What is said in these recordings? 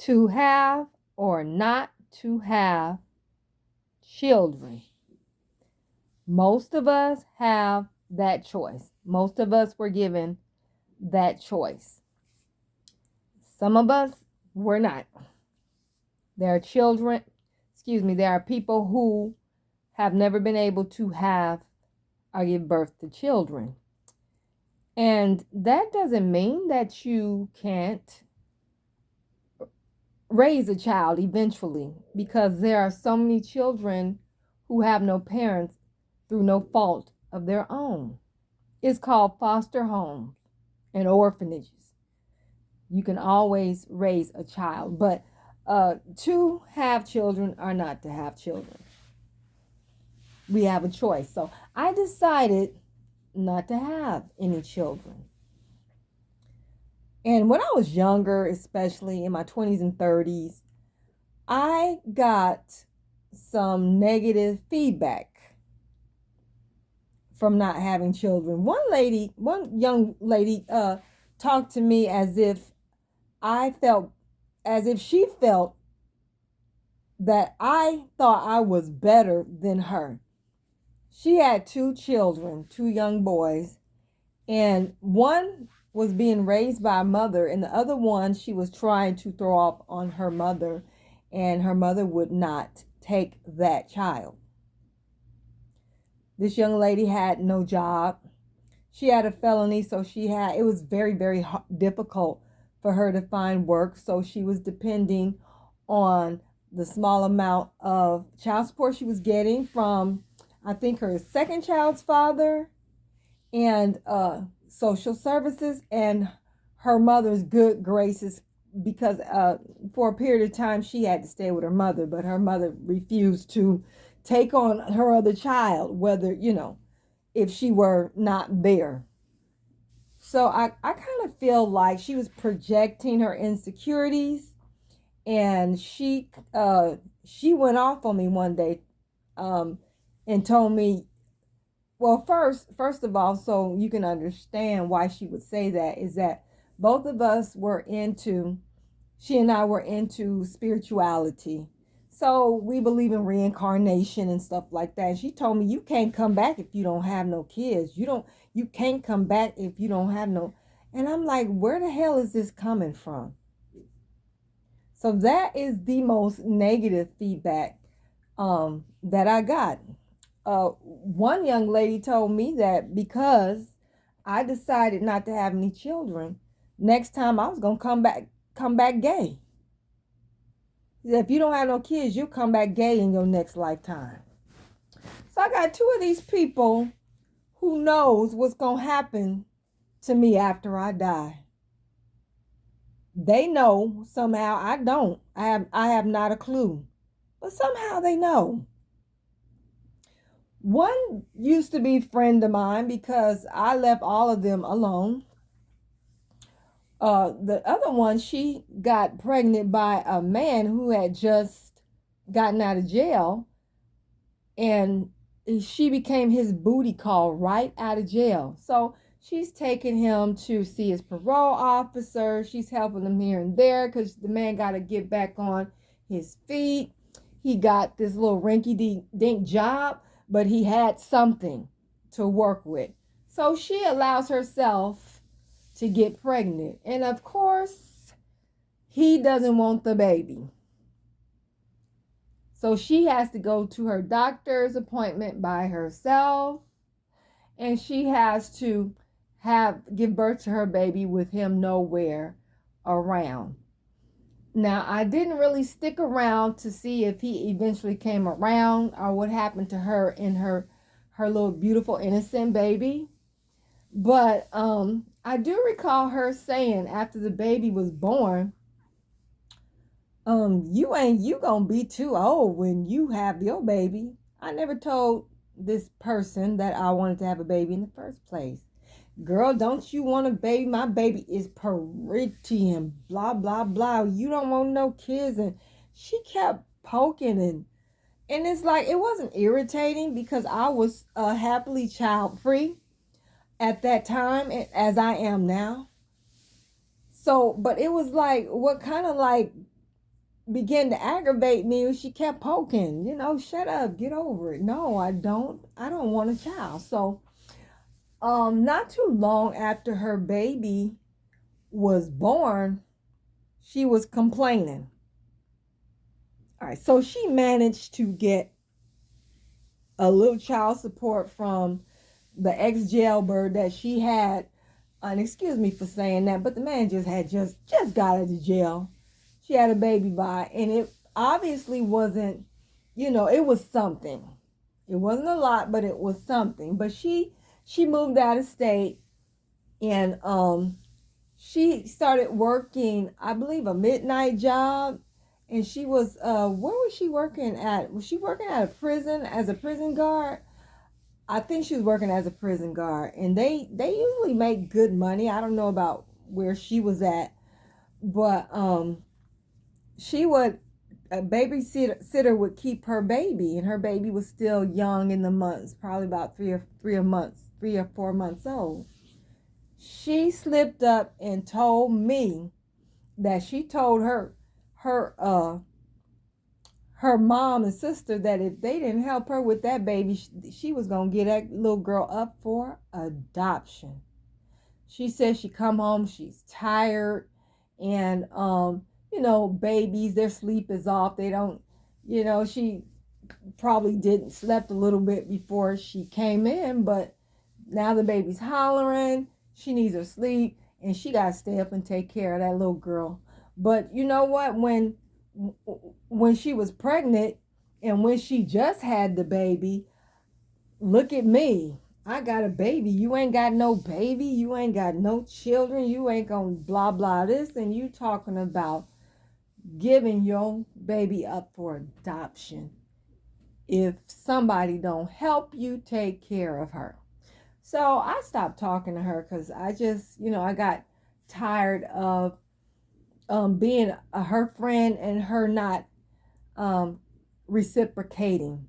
to have or not to have children. Most of us have that choice. Most of us were given that choice. Some of us were not. There are children, there are people who have never been able to have or give birth to children. And that doesn't mean that you can't raise a child eventually, because there are so many children who have no parents through no fault of their own. It's called foster homes and orphanages. You can always raise a child, but to have children or not to have children, we have a choice. So I decided not to have any children. And when I was younger, especially in my 20s and 30s, I got some negative feedback from not having children. One young lady talked to me as if she felt that I thought I was better than her. She had 2 children, 2 young boys, and one was being raised by a mother, and the other one she was trying to throw off on her mother, and her mother would not take that child. This young lady had no job. She had a felony, so it was very, very difficult for her to find work, so she was depending on the small amount of child support she was getting from, I think, her second child's father and social services and her mother's good graces, because for a period of time she had to stay with her mother, but her mother refused to take on her other child, whether, if she were not there. So I kind of feel like she was projecting her insecurities, and she went off on me one day and told me, well, first of all, so you can understand why she would say that, is that both of us she and I were into spirituality. So we believe in reincarnation and stuff like that. And she told me, you can't come back if you don't have no kids. You can't come back if you don't have no. And I'm like, where the hell is this coming from? So that is the most negative feedback that I got. One young lady told me that because I decided not to have any children, next time I was gonna come back gay. If you don't have no kids, you'll come back gay in your next lifetime. So I got 2 of these people who knows what's gonna happen to me after I die. They know somehow. I don't. I have not a clue, but somehow they know. One used to be a friend of mine because I left all of them alone. The other one, she got pregnant by a man who had just gotten out of jail, and she became his booty call right out of jail. So she's taking him to see his parole officer. She's helping him here and there because the man got to get back on his feet. He got this little rinky-dink job, but he had something to work with. So she allows herself to get pregnant. And of course, he doesn't want the baby. So she has to go to her doctor's appointment by herself. And she has to give birth to her baby with him nowhere around. Now, I didn't really stick around to see if he eventually came around or what happened to her and her little beautiful innocent baby. But I do recall her saying after the baby was born, you gonna be too old when you have your baby. I never told this person that I wanted to have a baby in the first place. Girl, don't you want a baby? My baby is pretty and blah, blah, blah. You don't want no kids. And she kept poking and it's like, it wasn't irritating because I was happily child free at that time, as I am now. So, but it was like, what kind of like began to aggravate me. She kept poking, shut up, get over it. No, I don't want a child. So not too long after her baby was born, she was complaining. All right, so she managed to get a little child support from the ex-jailbird that she had. And excuse me for saying that, but the man just got out of jail. She had a baby by, and it obviously wasn't, it was something. It wasn't a lot, but it was something. But she moved out of state, and she started working, I believe, a midnight job. And she was where was she working at? Was she working at a prison as a prison guard? I think she was working as a prison guard, and they usually make good money. I don't know about where she was at, but she would a babysitter would keep her baby, and her baby was still young in the months, probably about 3 or 4 months old. She slipped up and told me that she told her her mom and sister that if they didn't help her with that baby, she was going to get that little girl up for adoption. She said she come home, she's tired, and babies, their sleep is off. They don't, she probably didn't slept a little bit before she came in, but now the baby's hollering, she needs her sleep, and she got to stay up and take care of that little girl. But you know what? When she was pregnant and when she just had the baby, look at me. I got a baby. You ain't got no baby. You ain't got no children. You ain't gonna blah blah this, and you talking about giving your baby up for adoption if somebody don't help you take care of her. So I stopped talking to her because I just, I got tired of being her friend and her not reciprocating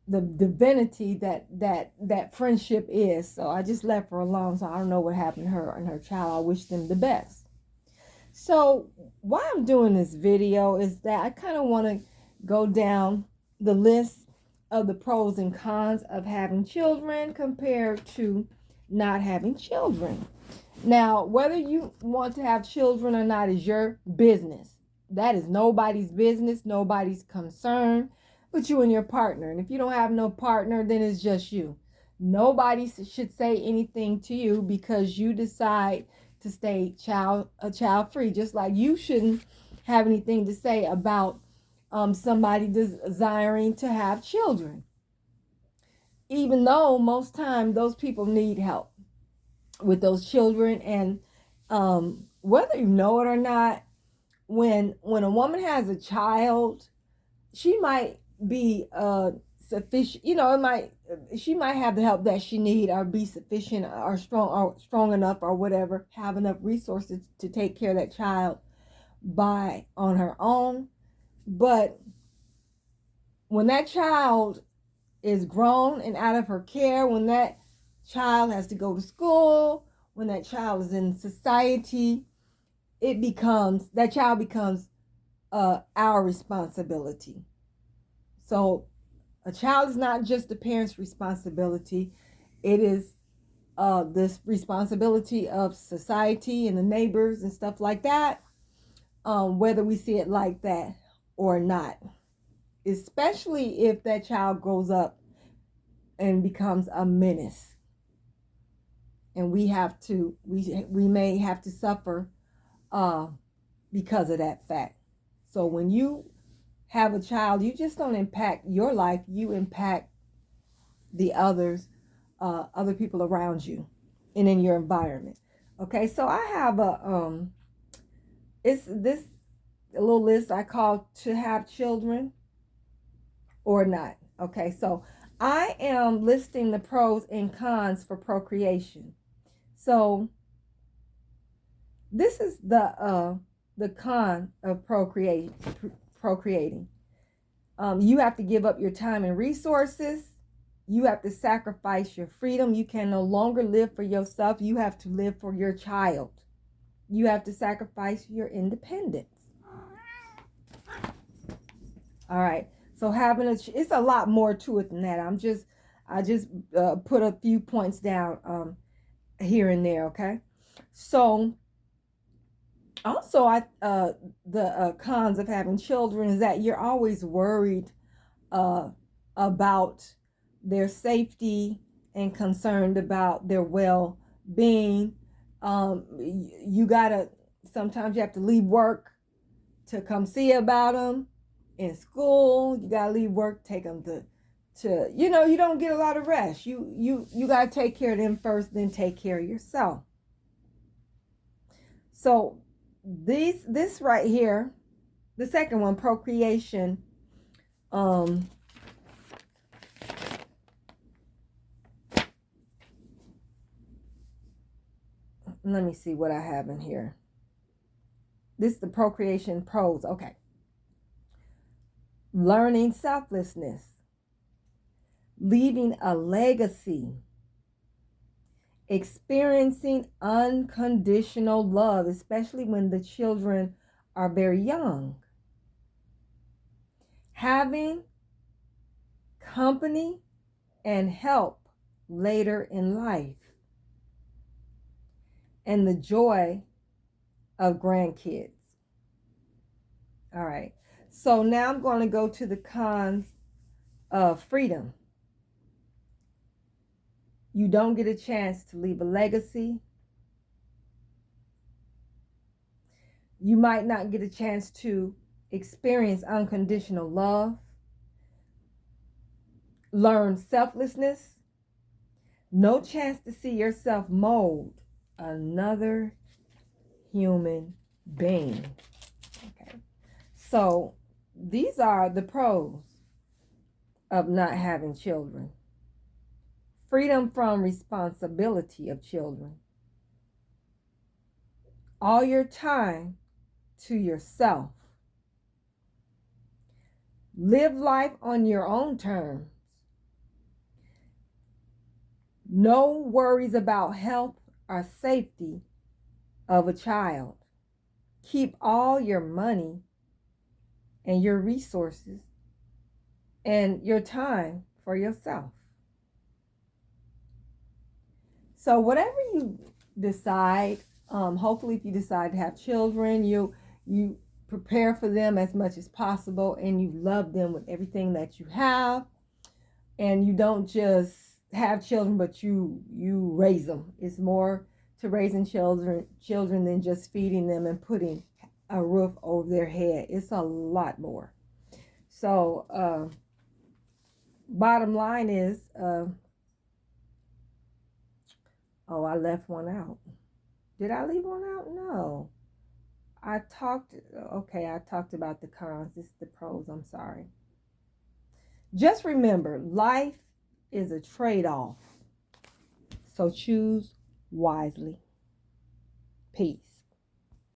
the divinity that friendship is. So I just left her alone. So I don't know what happened to her and her child. I wish them the best. So why I'm doing this video is that I kind of want to go down the list of the pros and cons of having children compared to not having children. Now, whether you want to have children or not is your business. That is nobody's business, nobody's concern but you and your partner. And if you don't have no partner, then it's just you. Nobody should say anything to you because you decide to stay child free. Just like you shouldn't have anything to say about somebody desiring to have children. Even though most time those people need help with those children. And whether you know it or not, when a woman has a child, she might be sufficient, she might have the help that she need or be sufficient or strong enough or whatever, have enough resources to take care of that child on her own. But when that child is grown and out of her care, when that child has to go to school, when that child is in society, that child becomes our responsibility. So a child is not just the parent's responsibility. It is this responsibility of society and the neighbors and stuff like that, whether we see it like that or not. Especially if that child grows up and becomes a menace. And we may have to suffer because of that fact. So when you have a child, you just don't impact your life, you impact the other people around you and in your environment. Okay, so I have a little list I call to have children or not. Okay, so I am listing the pros and cons for procreation. So this is the con of procreating. You have to give up your time and resources. You have to sacrifice your freedom. You can no longer live for yourself. You have to live for your child. You have to sacrifice your independence. All right. So having it's a lot more to it than that. I just put a few points down here and there. Okay. So also, the cons of having children is that you're always worried uh, about their safety and concerned about their well-being. You gotta sometimes you have to leave work to come see about them in school. You gotta leave work, take them to you don't get a lot of rest. You gotta take care of them first, then take care of yourself. So this right here, the second one, procreation. Um, Let me see what I have in here. This is the procreation pros. Okay. Learning selflessness, leaving a legacy, experiencing unconditional love, especially when the children are very young, having company and help later in life, and the joy of grandkids. All right. So now I'm going to go to the cons of freedom. You don't get a chance to leave a legacy. You might not get a chance to experience unconditional love, learn selflessness, no chance to see yourself mold another human being. Okay. So these are the pros of not having children. Freedom from responsibility of children. All your time to yourself. Live life on your own terms. No worries about health or safety of a child. Keep all your money and your resources and your time for yourself. So whatever you decide, hopefully if you decide to have children, you prepare for them as much as possible, and you love them with everything that you have, and you don't just have children, but you raise them. It's more to raising children than just feeding them and putting a roof over their head. It's a lot more. So bottom line is, oh, I left one out. Did I leave one out? No. I talked about the cons. This is the pros. I'm sorry. Just remember, life is a trade-off. So choose wisely. Peace.